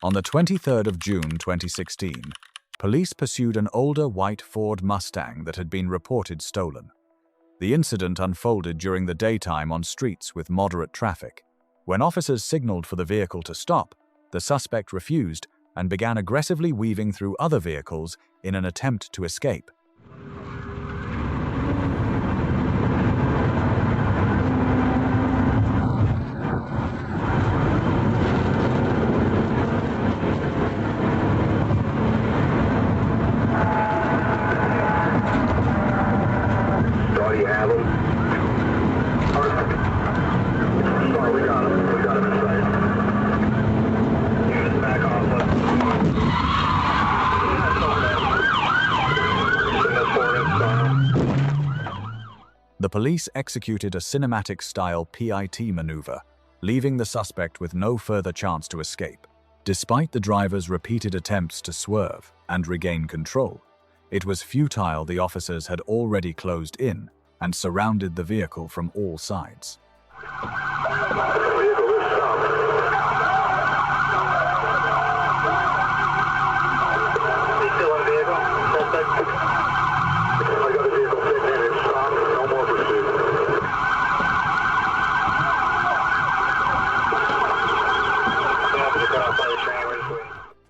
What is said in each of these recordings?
On the 23rd of June 2016, police pursued an older white Ford Mustang that had been reported stolen. The incident unfolded during the daytime on streets with moderate traffic. When officers signaled for the vehicle to stop, the suspect refused and began aggressively weaving through other vehicles in an attempt to escape. The police executed a cinematic-style PIT maneuver, leaving the suspect with no further chance to escape. Despite the driver's repeated attempts to swerve and regain control, it was futile. The officers had already closed in and surrounded the vehicle from all sides.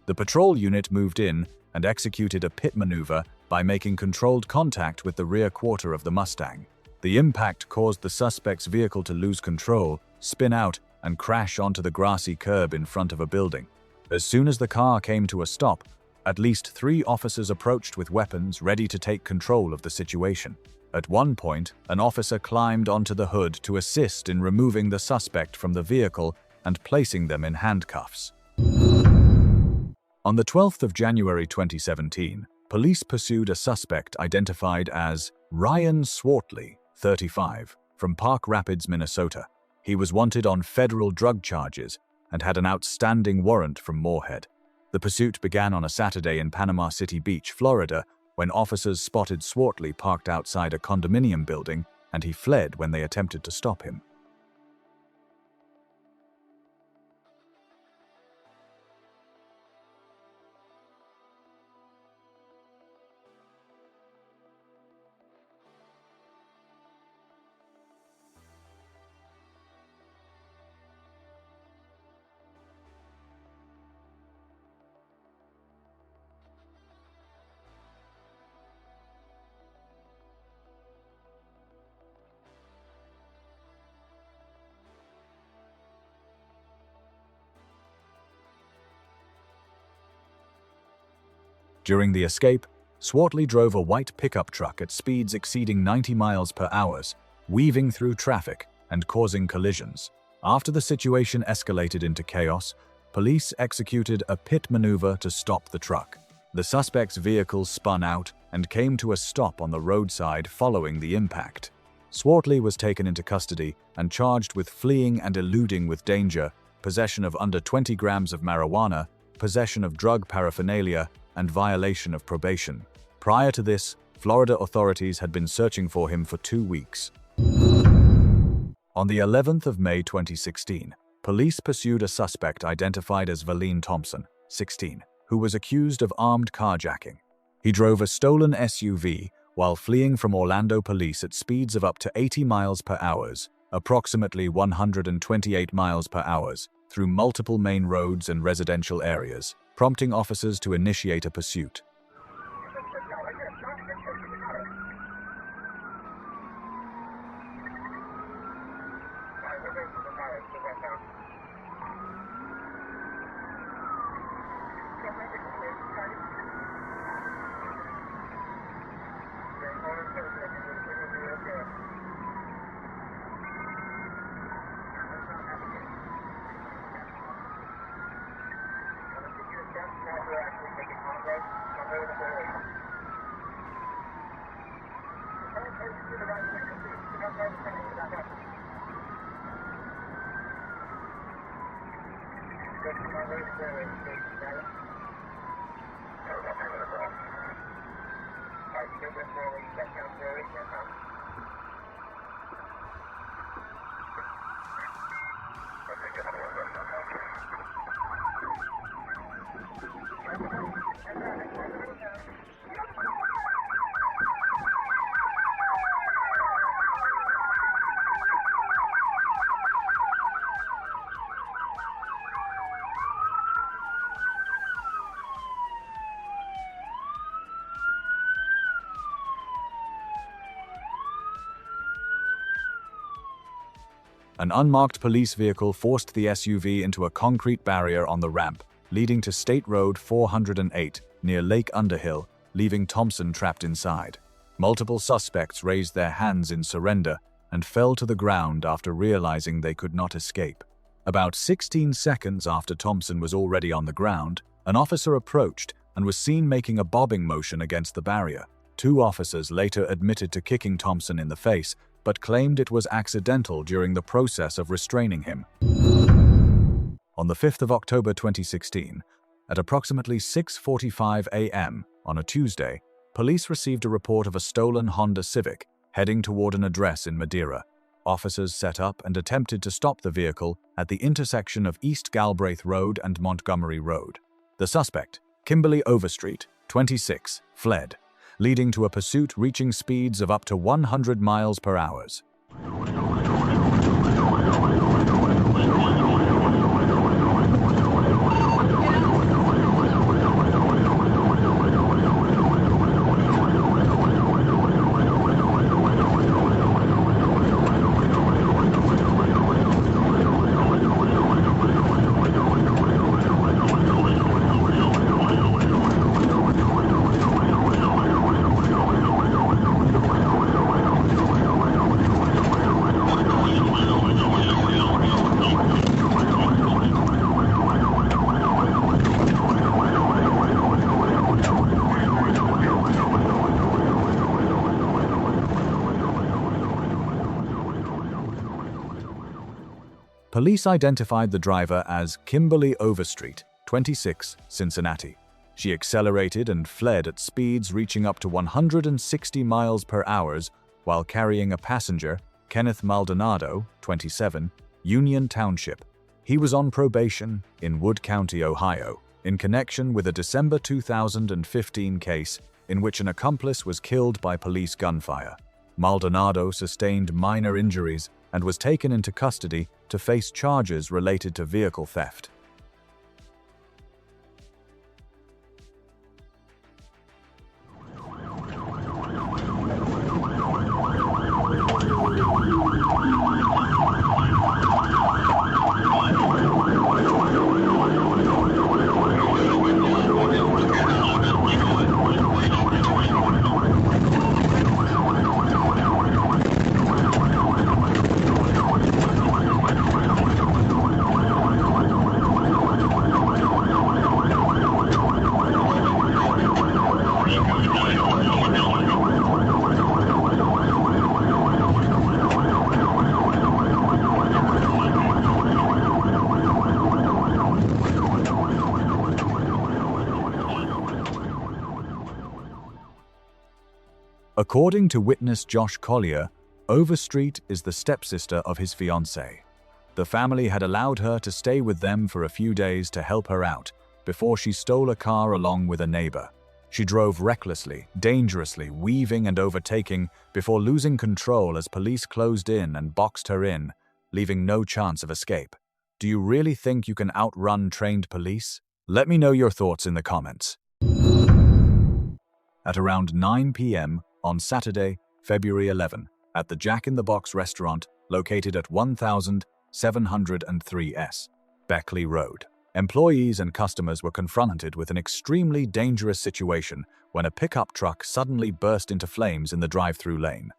The patrol unit moved in and executed a pit maneuver by making controlled contact with the rear quarter of the Mustang. The impact caused the suspect's vehicle to lose control, spin out, and crash onto the grassy curb in front of a building. As soon as the car came to a stop, at least 3 officers approached with weapons ready to take control of the situation. At one point, an officer climbed onto the hood to assist in removing the suspect from the vehicle and placing them in handcuffs. On the 12th of January 2017, police pursued a suspect identified as Ryan Swartley, 35, from Park Rapids, Minnesota. He was wanted on federal drug charges and had an outstanding warrant from Moorhead. The pursuit began on a Saturday in Panama City Beach, Florida, when officers spotted Swartley parked outside a condominium building, and he fled when they attempted to stop him. During the escape, Swartley drove a white pickup truck at speeds exceeding 90 miles per hour, weaving through traffic and causing collisions. After the situation escalated into chaos, police executed a pit maneuver to stop the truck. The suspect's vehicle spun out and came to a stop on the roadside following the impact. Swartley was taken into custody and charged with fleeing and eluding with danger, possession of under 20 grams of marijuana, possession of drug paraphernalia, and violation of probation. Prior to this, Florida authorities had been searching for him for 2 weeks. On the 11th of May 2016, police pursued a suspect identified as Valeen Thompson, 16, who was accused of armed carjacking. He drove a stolen SUV while fleeing from Orlando police at speeds of up to 80 miles per hour, approximately 128 miles per hour, through multiple main roads and residential areas, prompting officers to initiate a pursuit. An unmarked police vehicle forced the SUV into a concrete barrier on the ramp, leading to State Road 408 near Lake Underhill, leaving Thompson trapped inside. Multiple suspects raised their hands in surrender and fell to the ground after realizing they could not escape. About 16 seconds after Thompson was already on the ground, an officer approached and was seen making a bobbing motion against the barrier. Two officers later admitted to kicking Thompson in the face, but claimed it was accidental during the process of restraining him. On the 5th of October 2016, at approximately 6:45 a.m. on a Tuesday, police received a report of a stolen Honda Civic heading toward an address in Madeira. Officers set up and attempted to stop the vehicle at the intersection of East Galbraith Road and Montgomery Road. The suspect, Kimberly Overstreet, 26, fled, leading to a pursuit reaching speeds of up to 100 miles per hour. Police identified the driver as Kimberly Overstreet, 26, Cincinnati. She accelerated and fled at speeds reaching up to 160 miles per hour while carrying a passenger, Kenneth Maldonado, 27, Union Township. He was on probation in Wood County, Ohio, in connection with a December 2015 case in which an accomplice was killed by police gunfire. Maldonado sustained minor injuries and was taken into custody to face charges related to vehicle theft. According to witness Josh Collier, Overstreet is the stepsister of his fiancée. The family had allowed her to stay with them for a few days to help her out before she stole a car along with a neighbor. She drove recklessly, dangerously, weaving and overtaking before losing control as police closed in and boxed her in, leaving no chance of escape. Do you really think you can outrun trained police? Let me know your thoughts in the comments. At around 9 p.m. on Saturday, February 11, at the Jack in the Box restaurant located at 1703 S. Beckley Road, employees and customers were confronted with an extremely dangerous situation when a pickup truck suddenly burst into flames in the drive-through lane.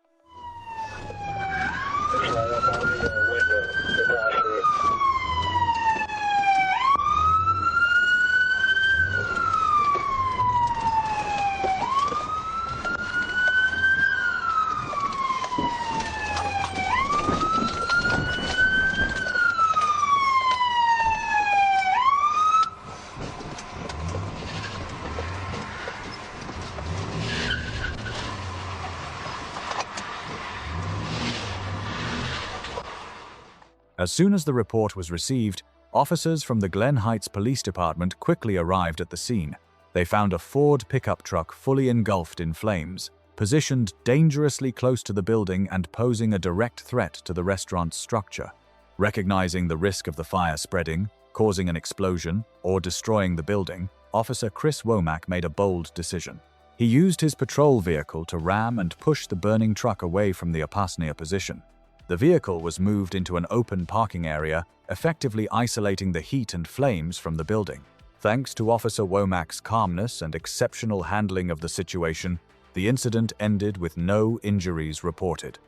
As soon as the report was received, Officers from the Glen Heights Police Department quickly arrived at the scene. They found a Ford pickup truck fully engulfed in flames, positioned dangerously close to the building and posing a direct threat to the restaurant's structure. Recognizing the risk of the fire spreading, causing an explosion, or destroying the building, Officer Chris Womack made a bold decision. He used his patrol vehicle to ram and push the burning truck away from the Upasnia position. The vehicle was moved into an open parking area, effectively isolating the heat and flames from the building. Thanks to Officer Womack's calmness and exceptional handling of the situation, the incident ended with no injuries reported.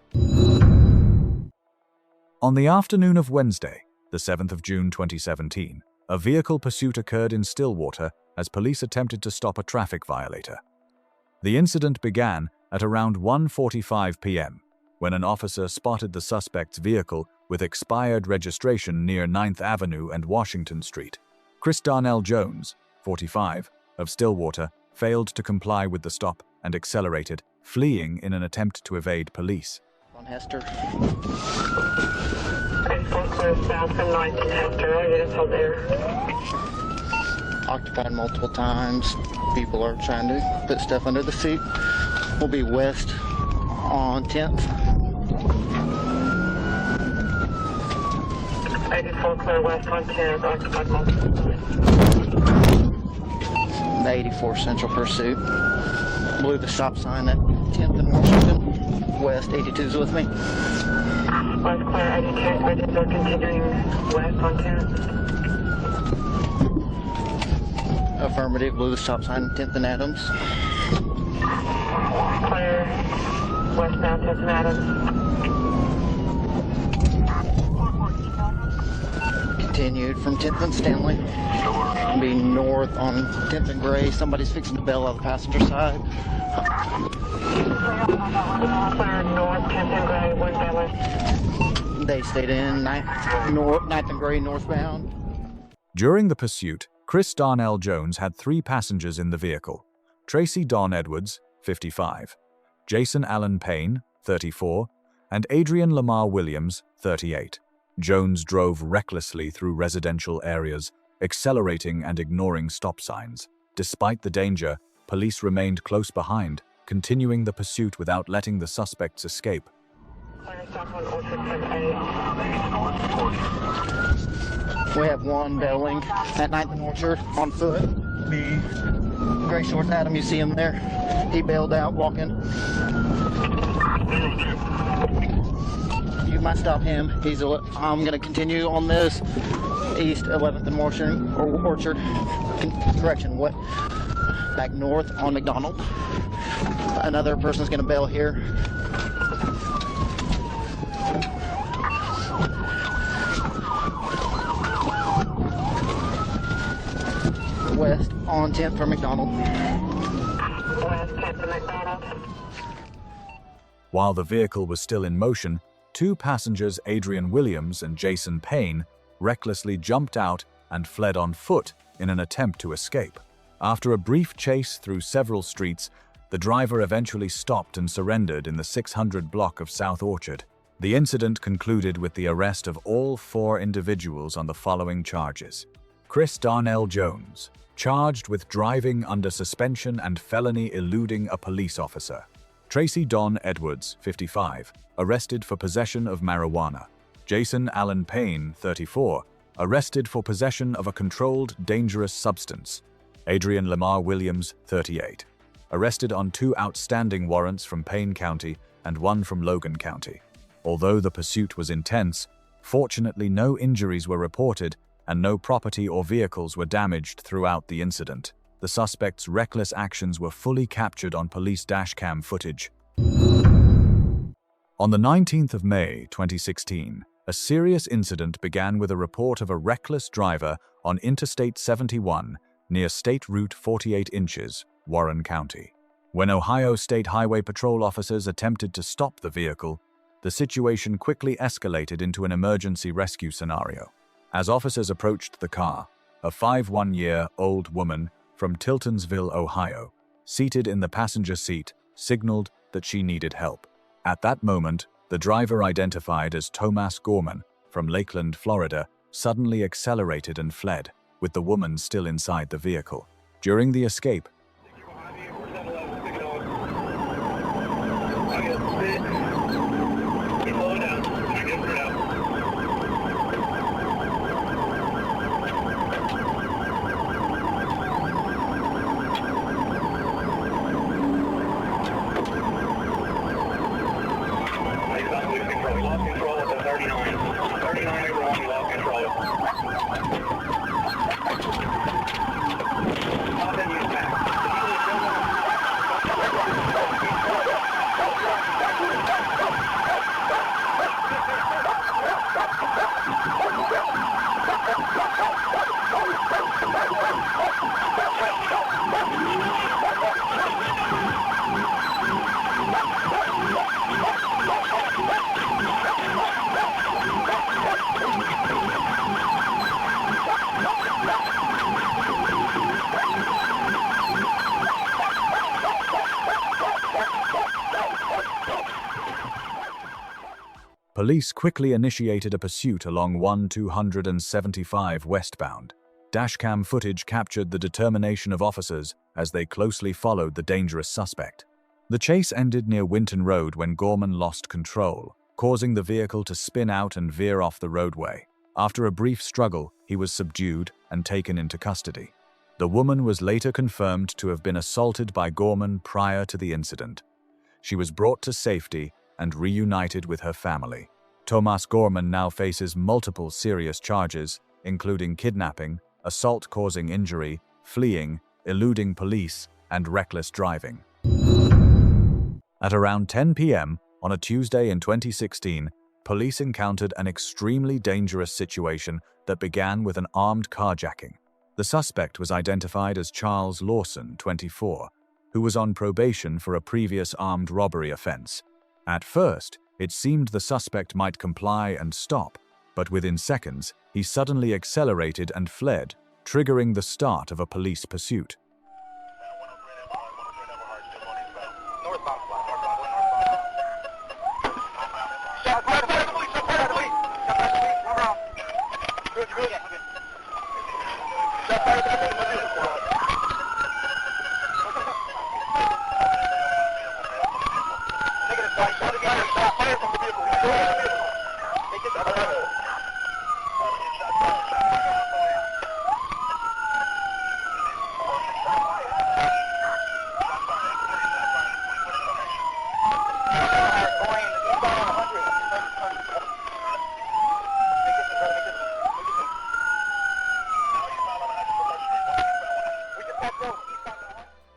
On the afternoon of Wednesday, the 7th of June 2017, a vehicle pursuit occurred in Stillwater as police attempted to stop a traffic violator. The incident began at around 1:45 p.m. when an officer spotted the suspect's vehicle with expired registration near 9th Avenue and Washington Street. Chris Darnell Jones, 45, of Stillwater, failed to comply with the stop and accelerated, fleeing in an attempt to evade police. On Hester. South from 9th and Hester, all units hold there. Occupied multiple times. People are trying to put stuff under the seat. We'll be west on 10th. 84 clear west on 10th, occupied multiple times. The 84 Central Pursuit. Blew the stop sign at 10th and Washington. West 82's with me. West clear 82, bridges are continuing west on 10th. Affirmative, blew the stop sign 10th and Adams. Clear westbound 10th and Adams. Continued from 10th and Stanley. Be north on 10th and Gray. Somebody's fixing to bail out the passenger side. Clear north 10th and Gray, one bailer. They stayed in 9th and Gray northbound. During the pursuit, Chris Darnell Jones had 3 passengers in the vehicle: Tracy Dawn Edwards, 55, Jason Allen Payne, 34, and Adrian Lamar Williams, 38. Jones drove recklessly through residential areas, accelerating and ignoring stop signs. Despite the danger, police remained close behind, continuing the pursuit without letting the suspects escape. Clear south on Orchard 10A. We have one bailing at 9th and Orchard on foot. The gray shorts Adam, you see him there. He bailed out walking. You might stop him. I'm going to continue on this east 11th and Orchard. Correction, what? Back north on McDonald. Another person's going to bail here. West on 10th for McDonald. West 10th and McDonald. While the vehicle was still in motion, 2 passengers, Adrian Williams and Jason Payne, recklessly jumped out and fled on foot in an attempt to escape. After a brief chase through several streets, the driver eventually stopped and surrendered in the 600 block of South Orchard. The incident concluded with the arrest of all 4 individuals on the following charges. Chris Darnell Jones, charged with driving under suspension and felony eluding a police officer. Tracy Dawn Edwards, 55, arrested for possession of marijuana. Jason Allen Payne, 34, arrested for possession of a controlled dangerous substance. Adrian Lamar Williams, 38, arrested on 2 outstanding warrants from Payne County and 1 from Logan County. Although the pursuit was intense, fortunately no injuries were reported and no property or vehicles were damaged throughout the incident. The suspect's reckless actions were fully captured on police dashcam footage. On the 19th of May, 2016, a serious incident began with a report of a reckless driver on Interstate 71 near State Route 48 Inches, Warren County. When Ohio State Highway Patrol officers attempted to stop the vehicle, the situation quickly escalated into an emergency rescue scenario. As officers approached the car, a 51-year-old woman from Tiltonsville, Ohio, seated in the passenger seat, signaled that she needed help. At that moment, the driver, identified as Tomas Gorman from Lakeland, Florida, suddenly accelerated and fled, with the woman still inside the vehicle. During the escape, police quickly initiated a pursuit along 1275 westbound. Dashcam footage captured the determination of officers as they closely followed the dangerous suspect. The chase ended near Winton Road when Gorman lost control, causing the vehicle to spin out and veer off the roadway. After a brief struggle, he was subdued and taken into custody. The woman was later confirmed to have been assaulted by Gorman prior to the incident. She was brought to safety and reunited with her family. Thomas Gorman now faces multiple serious charges, including kidnapping, assault causing injury, fleeing, eluding police, and reckless driving. At around 10 p.m. on a Tuesday in 2016, police encountered an extremely dangerous situation that began with an armed carjacking. The suspect was identified as Charles Lawson, 24, who was on probation for a previous armed robbery offense. At first, it seemed the suspect might comply and stop, but within seconds, he suddenly accelerated and fled, triggering the start of a police pursuit.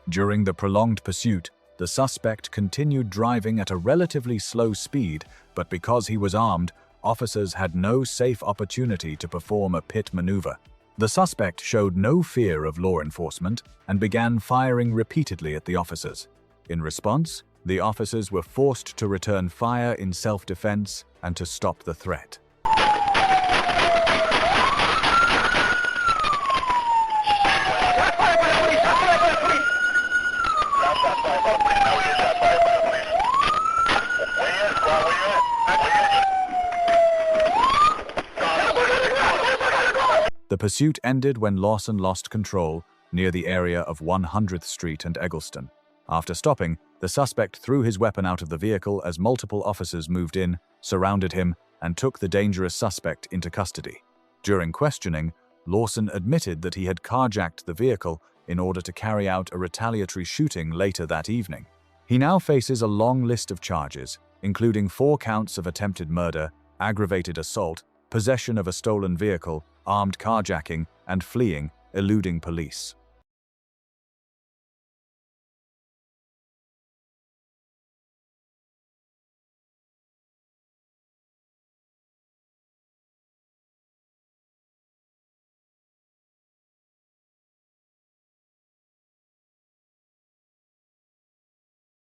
During the prolonged pursuit, the suspect continued driving at a relatively slow speed, but because he was armed, officers had no safe opportunity to perform a pit maneuver. The suspect showed no fear of law enforcement and began firing repeatedly at the officers. In response, the officers were forced to return fire in self-defense and to stop the threat. The pursuit ended when Lawson lost control near the area of 100th Street and Eggleston. After stopping, the suspect threw his weapon out of the vehicle as multiple officers moved in, surrounded him, and took the dangerous suspect into custody. During questioning, Lawson admitted that he had carjacked the vehicle in order to carry out a retaliatory shooting later that evening. He now faces a long list of charges, including 4 counts of attempted murder, aggravated assault, possession of a stolen vehicle, armed carjacking, and fleeing, eluding police.